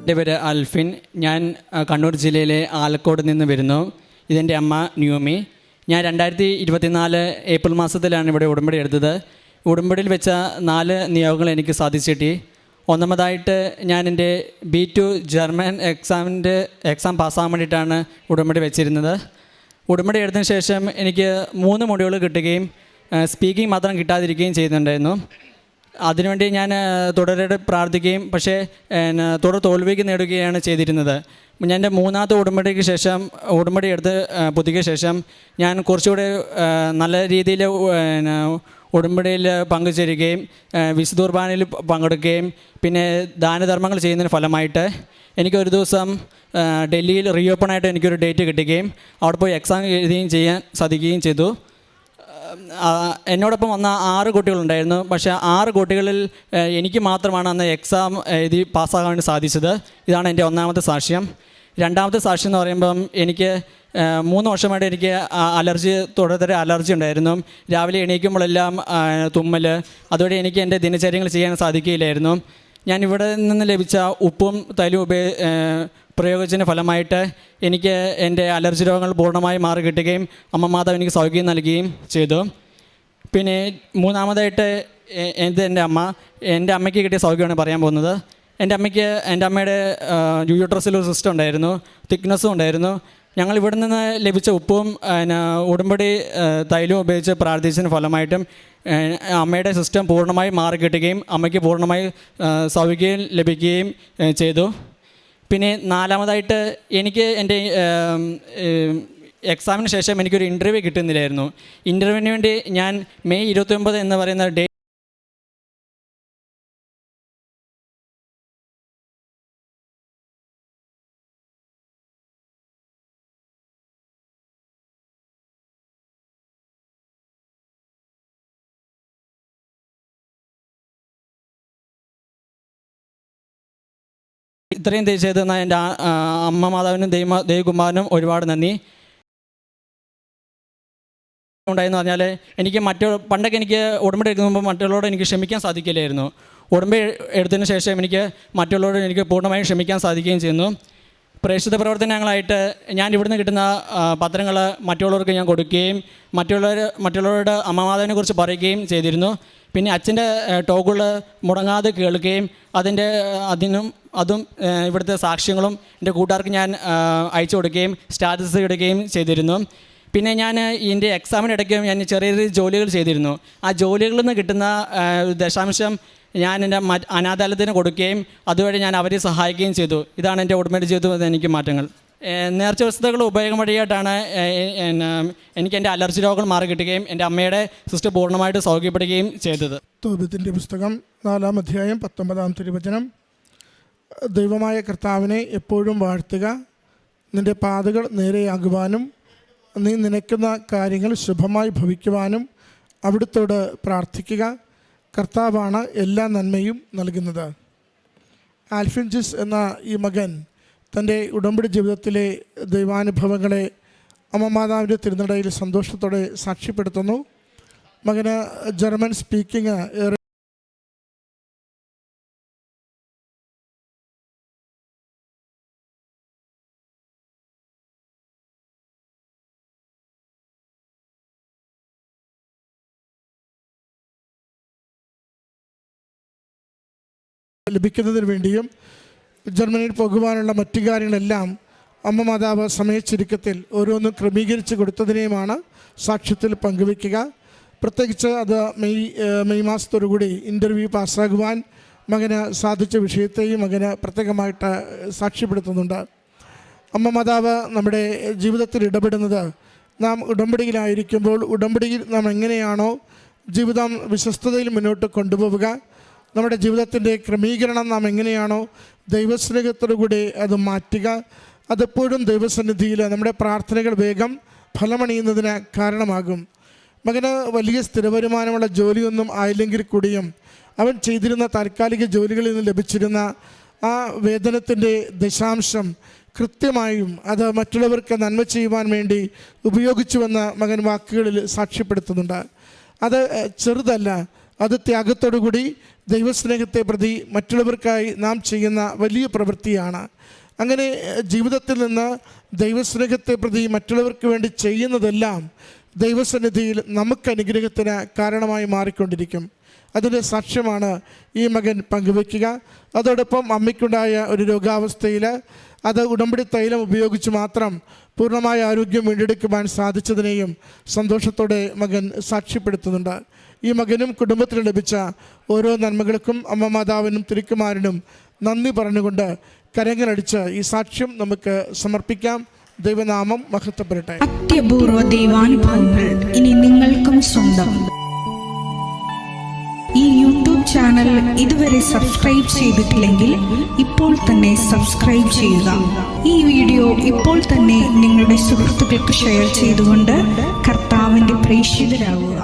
എൻ്റെ പേര് അൽഫിൻ. ഞാൻ കണ്ണൂർ ജില്ലയിലെ ആലക്കോട് നിന്ന് വരുന്നു. ഇതെൻ്റെ അമ്മ ന്യൂമി. ഞാൻ 2024 ഏപ്രിൽ മാസത്തിലാണ് ഇവിടെ ഉടമ്പടി എടുത്തത്. ഉടമ്പടിയിൽ വെച്ച 4 നിയോഗങ്ങൾ എനിക്ക് സാധിച്ചു കിട്ടി. ഒന്നാമതായിട്ട് ഞാൻ എൻ്റെ B2 ജർമ്മൻ എക്സാം പാസ്സാകാൻ വേണ്ടിയിട്ടാണ് ഉടമ്പടി വെച്ചിരുന്നത്. ഉടമ്പടി എടുത്തതിന് ശേഷം എനിക്ക് 3 മൊഡ്യൂൾ കിട്ടുകയും സ്പീക്കിംഗ് മാത്രം കിട്ടാതിരിക്കുകയും ചെയ്യുന്നുണ്ടായിരുന്നു. അതിനുവേണ്ടി ഞാൻ തുടരെ പ്രാർത്ഥിക്കുകയും പക്ഷേ തുടർ തോൽവിക്ക് നേടുകയാണ് ചെയ്തിരുന്നത്. ഞാൻ എൻ്റെ 3ാമത്തെ ഉടമ്പടി എടുത്ത് പുതുക്കിയ ശേഷം ഞാൻ കുറച്ചുകൂടെ നല്ല രീതിയിൽ ഉടമ്പടിയിൽ പങ്കുചേരുകയും വിശുദ്ധ കുർബാനയിൽ പങ്കെടുക്കുകയും പിന്നെ ദാനധർമ്മങ്ങൾ ചെയ്യുന്നതിന് ഫലമായിട്ട് എനിക്കൊരു ദിവസം ഡൽഹിയിൽ റീഓപ്പണായിട്ട് എനിക്കൊരു ഡേറ്റ് കിട്ടുകയും അവിടെ പോയി എക്സാം എഴുതുകയും ചെയ്യാൻ സാധിക്കുകയും ചെയ്തു. എന്നോടൊപ്പം വന്ന 6 കുട്ടികളുണ്ടായിരുന്നു. പക്ഷേ 6 കുട്ടികളിൽ എനിക്ക് മാത്രമാണ് അന്ന് എക്സാം എഴുതി പാസ്സാകാൻ വേണ്ടി സാധിച്ചത്. ഇതാണ് എൻ്റെ 1ാമത്തെ സാക്ഷ്യം. 2ാമത്തെ സാക്ഷ്യം എന്ന് പറയുമ്പം എനിക്ക് 3 വർഷമായിട്ട് എനിക്ക് തുടരെ അലർജി ഉണ്ടായിരുന്നു. രാവിലെ എണീക്കുമ്പോഴെല്ലാം തുമ്മൽ. അതുവഴി എനിക്ക് എൻ്റെ ദിനചര്യങ്ങൾ ചെയ്യാൻ സാധിക്കുകയില്ലായിരുന്നു. ഞാൻ ഇവിടെ നിന്ന് ലഭിച്ച ഉപ്പും തൈലവും പ്രയോഗിച്ചതിന് ഫലമായിട്ട് എനിക്ക് എൻ്റെ അലർജി രോഗങ്ങൾ പൂർണ്ണമായി മാറി കിട്ടുകയും അമ്മ മാതാവ് എനിക്ക് സൗഖ്യം നൽകുകയും ചെയ്തു. പിന്നെ 3ാമതായിട്ട് എൻ്റെ അമ്മയ്ക്ക് കിട്ടിയ സൗഖ്യമാണ് പറയാൻ പോകുന്നത്. എൻ്റെ അമ്മയുടെ യൂട്രസിൽ ഒരു സിസ്റ്റം ഉണ്ടായിരുന്നു, തിക്നെസ്സും ഉണ്ടായിരുന്നു. ഞങ്ങൾ ഇവിടെ നിന്ന് ലഭിച്ച ഉപ്പും ഉടമ്പടി തൈലവും ഉപയോഗിച്ച് പ്രാർത്ഥിച്ചതിന് ഫലമായിട്ടും അമ്മയുടെ സിസ്റ്റം പൂർണ്ണമായി മാറി കിട്ടുകയും അമ്മയ്ക്ക് പൂർണ്ണമായി സൗഖ്യം ലഭിക്കുകയും ചെയ്തു. പിന്നെ 4ാമതായിട്ട് എനിക്ക് എൻ്റെ എക്സാമിന് ശേഷം എനിക്കൊരു ഇൻ്റർവ്യൂ കിട്ടുന്നില്ലായിരുന്നു. ഇൻ്റർവ്യൂവിന് വേണ്ടി ഞാൻ മെയ് 29 എന്ന് പറയുന്ന ഡേ ഇത്രയും ചെയ്തു തന്ന എൻ്റെ അമ്മ മാതാവിനും ദേവകുമാരനും ഒരുപാട് നന്ദി. ഉണ്ടായെന്ന് പറഞ്ഞാൽ എനിക്ക് പണ്ടൊക്കെ എനിക്ക് ഉടമ്പടി എടുക്കുമ്പോൾ മറ്റുള്ളവരോട് എനിക്ക് ക്ഷമിക്കാൻ സാധിക്കില്ലായിരുന്നു. ഉടമ്പടി എടുത്തതിന് ശേഷം എനിക്ക് മറ്റുള്ളവരോട് എനിക്ക് പൂർണ്ണമായും ക്ഷമിക്കാൻ സാധിക്കുകയും ചെയ്യുന്നു. പ്രേക്ഷിത പ്രവർത്തനങ്ങളായിട്ട് ഞാൻ ഇവിടുന്ന് കിട്ടുന്ന പത്രങ്ങൾ മറ്റുള്ളവർക്ക് ഞാൻ കൊടുക്കുകയും മറ്റുള്ളവരോട് അമ്മമാതാവിനെ കുറിച്ച് പറയുകയും ചെയ്തിരുന്നു. പിന്നെ അച്ഛൻ്റെ ടോക്കുകൾ മുടങ്ങാതെ കേൾക്കുകയും അതും ഇവിടുത്തെ സാക്ഷ്യങ്ങളും എൻ്റെ കൂട്ടുകാർക്ക് ഞാൻ അയച്ചു കൊടുക്കുകയും സ്റ്റാറ്റസ് ഇടുകയും ചെയ്തിരുന്നു. പിന്നെ ഞാൻ എൻ്റെ എക്സാമിനിടയ്ക്ക് ഞാൻ ചെറിയ ചെറിയ ജോലികൾ ചെയ്തിരുന്നു. ആ ജോലികളിൽ നിന്ന് കിട്ടുന്ന ദശാംശം ഞാൻ എൻ്റെ അനാഥാലയത്തിന് കൊടുക്കുകയും അതുവഴി ഞാൻ അവരെ സഹായിക്കുകയും ചെയ്തു. ഇതാണ് എൻ്റെ ഉടമ്പടി ജീവിതത്തിൽ എനിക്ക് മാറ്റങ്ങൾ. നേർച്ച വസ്തുക്കൾ ഉപയോഗം വഴിയായിട്ടാണ് എനിക്ക് എൻ്റെ അലർജി രോഗങ്ങൾ മാറി കിട്ടുകയും എൻ്റെ അമ്മയുടെ സിസ്റ്റം പൂർണ്ണമായിട്ട് സൗഖ്യപ്പെടുകയും ചെയ്തത്. തോബിത്തിൻ്റെ പുസ്തകം 4-ാം അധ്യായം 19-ാം തിരുവചനം. ദൈവമായ കർത്താവിനെ എപ്പോഴും വാഴ്ത്തുക, നിൻ്റെ പാതകൾ നേരെയാകുവാനും നീ നനയ്ക്കുന്ന കാര്യങ്ങൾ ശുഭമായി ഭവിക്കുവാനും അവിടുത്തോട് പ്രാർത്ഥിക്കുക. കർത്താവാണ് എല്ലാ നന്മയും നൽകുന്നത്. ആൽഫിൻജിസ് എന്ന ഈ മകൻ തൻ്റെ ഉടമ്പടി ജീവിതത്തിലെ ദൈവാനുഭവങ്ങളെ അമ്മ മാതാവിൻ്റെ തിരുനടയിൽ സന്തോഷത്തോടെ സാക്ഷ്യപ്പെടുത്തുന്നു. മകന് ജർമ്മൻ സ്പീക്കിംഗ് ലഭിക്കുന്നതിന് വേണ്ടിയും ജർമ്മനിയിൽ പോകുവാനുള്ള മറ്റു കാര്യങ്ങളെല്ലാം അമ്മ മാതാവ് സമയച്ചുരുക്കത്തിൽ ഓരോന്നും ക്രമീകരിച്ച് കൊടുത്തതിനെയുമാണ് സാക്ഷ്യത്തിൽ പങ്കുവയ്ക്കുക. പ്രത്യേകിച്ച് അത് മെയ് മാസത്തോടുകൂടി ഇൻ്റർവ്യൂ പാസ്സാകുവാൻ മകന് സാധിച്ച വിഷയത്തെയും മകന് പ്രത്യേകമായിട്ട് സാക്ഷ്യപ്പെടുത്തുന്നുണ്ട്. അമ്മ മാതാവ് നമ്മുടെ ജീവിതത്തിൽ ഇടപെടുന്നത് നാം ഉടമ്പടിയിലായിരിക്കുമ്പോൾ ഉടമ്പടിയിൽ നാം എങ്ങനെയാണോ ജീവിതം വിശ്വസ്തതയിൽ മുന്നോട്ട് കൊണ്ടുപോവുക, നമ്മുടെ ജീവിതത്തിൻ്റെ ക്രമീകരണം നാം എങ്ങനെയാണോ ദൈവസ്നേഹത്തോടുകൂടി അത് മാറ്റുക, അതെപ്പോഴും ദൈവസന്നിധിയിൽ നമ്മുടെ പ്രാർത്ഥനകൾ വേഗം ഫലമണിയുന്നതിന് കാരണമാകും. മകന് വലിയ സ്ഥിരവരുമാനമുള്ള ജോലിയൊന്നും ആയില്ലെങ്കിൽ കൂടിയും അവൻ ചെയ്തിരുന്ന താൽക്കാലിക ജോലികളിൽ നിന്ന് ലഭിച്ചിരുന്ന ആ വേതനത്തിൻ്റെ ദശാംശം കൃത്യമായും അത് മറ്റുള്ളവർക്ക് നന്മ ചെയ്യുവാൻ വേണ്ടി ഉപയോഗിച്ചുവെന്ന് മകൻ വാക്കുകളിൽ സാക്ഷ്യപ്പെടുത്തുന്നുണ്ട്. അത് ചെറുതല്ല, അത് ത്യാഗത്തോടുകൂടി ദൈവസ്നേഹത്തെ പ്രതി മറ്റുള്ളവർക്കായി നാം ചെയ്യുന്ന വലിയ പ്രവൃത്തിയാണ്. അങ്ങനെ ജീവിതത്തിൽ നിന്ന് ദൈവസ്നേഹത്തെ പ്രതി മറ്റുള്ളവർക്ക് വേണ്ടി ചെയ്യുന്നതെല്ലാം ദൈവസന്നിധിയിൽ നമുക്ക് അനുഗ്രഹത്തിന് കാരണമായി മാറിക്കൊണ്ടിരിക്കും. അതിൻ്റെ സാക്ഷ്യമാണ് ഈ മകൻ പങ്കുവയ്ക്കുക. അതോടൊപ്പം അമ്മയ്ക്കുണ്ടായ ഒരു രോഗാവസ്ഥയിൽ അത് ഉടമ്പടി തൈലം ഉപയോഗിച്ച് മാത്രം പൂർണ്ണമായ ആരോഗ്യം വീണ്ടെടുക്കുവാൻ സാധിച്ചതിനെയും സന്തോഷത്തോടെ മകൻ സാക്ഷ്യപ്പെടുത്തുന്നുണ്ട്. ഈ മകനും കുടുംബത്തിന് ലഭിച്ച ഓരോ നന്മകൾക്കും അമ്മ മാതാവിനും തിരുക്കുമാരനും നന്ദി പറഞ്ഞുകൊണ്ട് കരങ്ങളടിച്ച് ഈ സാക്ഷ്യം നമുക്ക് സമർപ്പിക്കാം. ദൈവനാമം മഹത്വപ്പെടട്ടെ. അത്യപൂർവ ദൈവാനുഭവങ്ങൾ ഇനി നിങ്ങൾക്കും സ്വന്തം. ഈ യൂട്യൂബ് ചാനൽ ഇതുവരെ സബ്സ്ക്രൈബ് ചെയ്തിട്ടില്ലെങ്കിൽ ഇപ്പോൾ തന്നെ സബ്സ്ക്രൈബ് ചെയ്യുക. ഈ വീഡിയോ ഇപ്പോൾ തന്നെ നിങ്ങളുടെ സുഹൃത്തുക്കൾക്ക് ഷെയർ ചെയ്തുകൊണ്ട് കർത്താവിൻ്റെ പ്രേക്ഷിതരാകുക.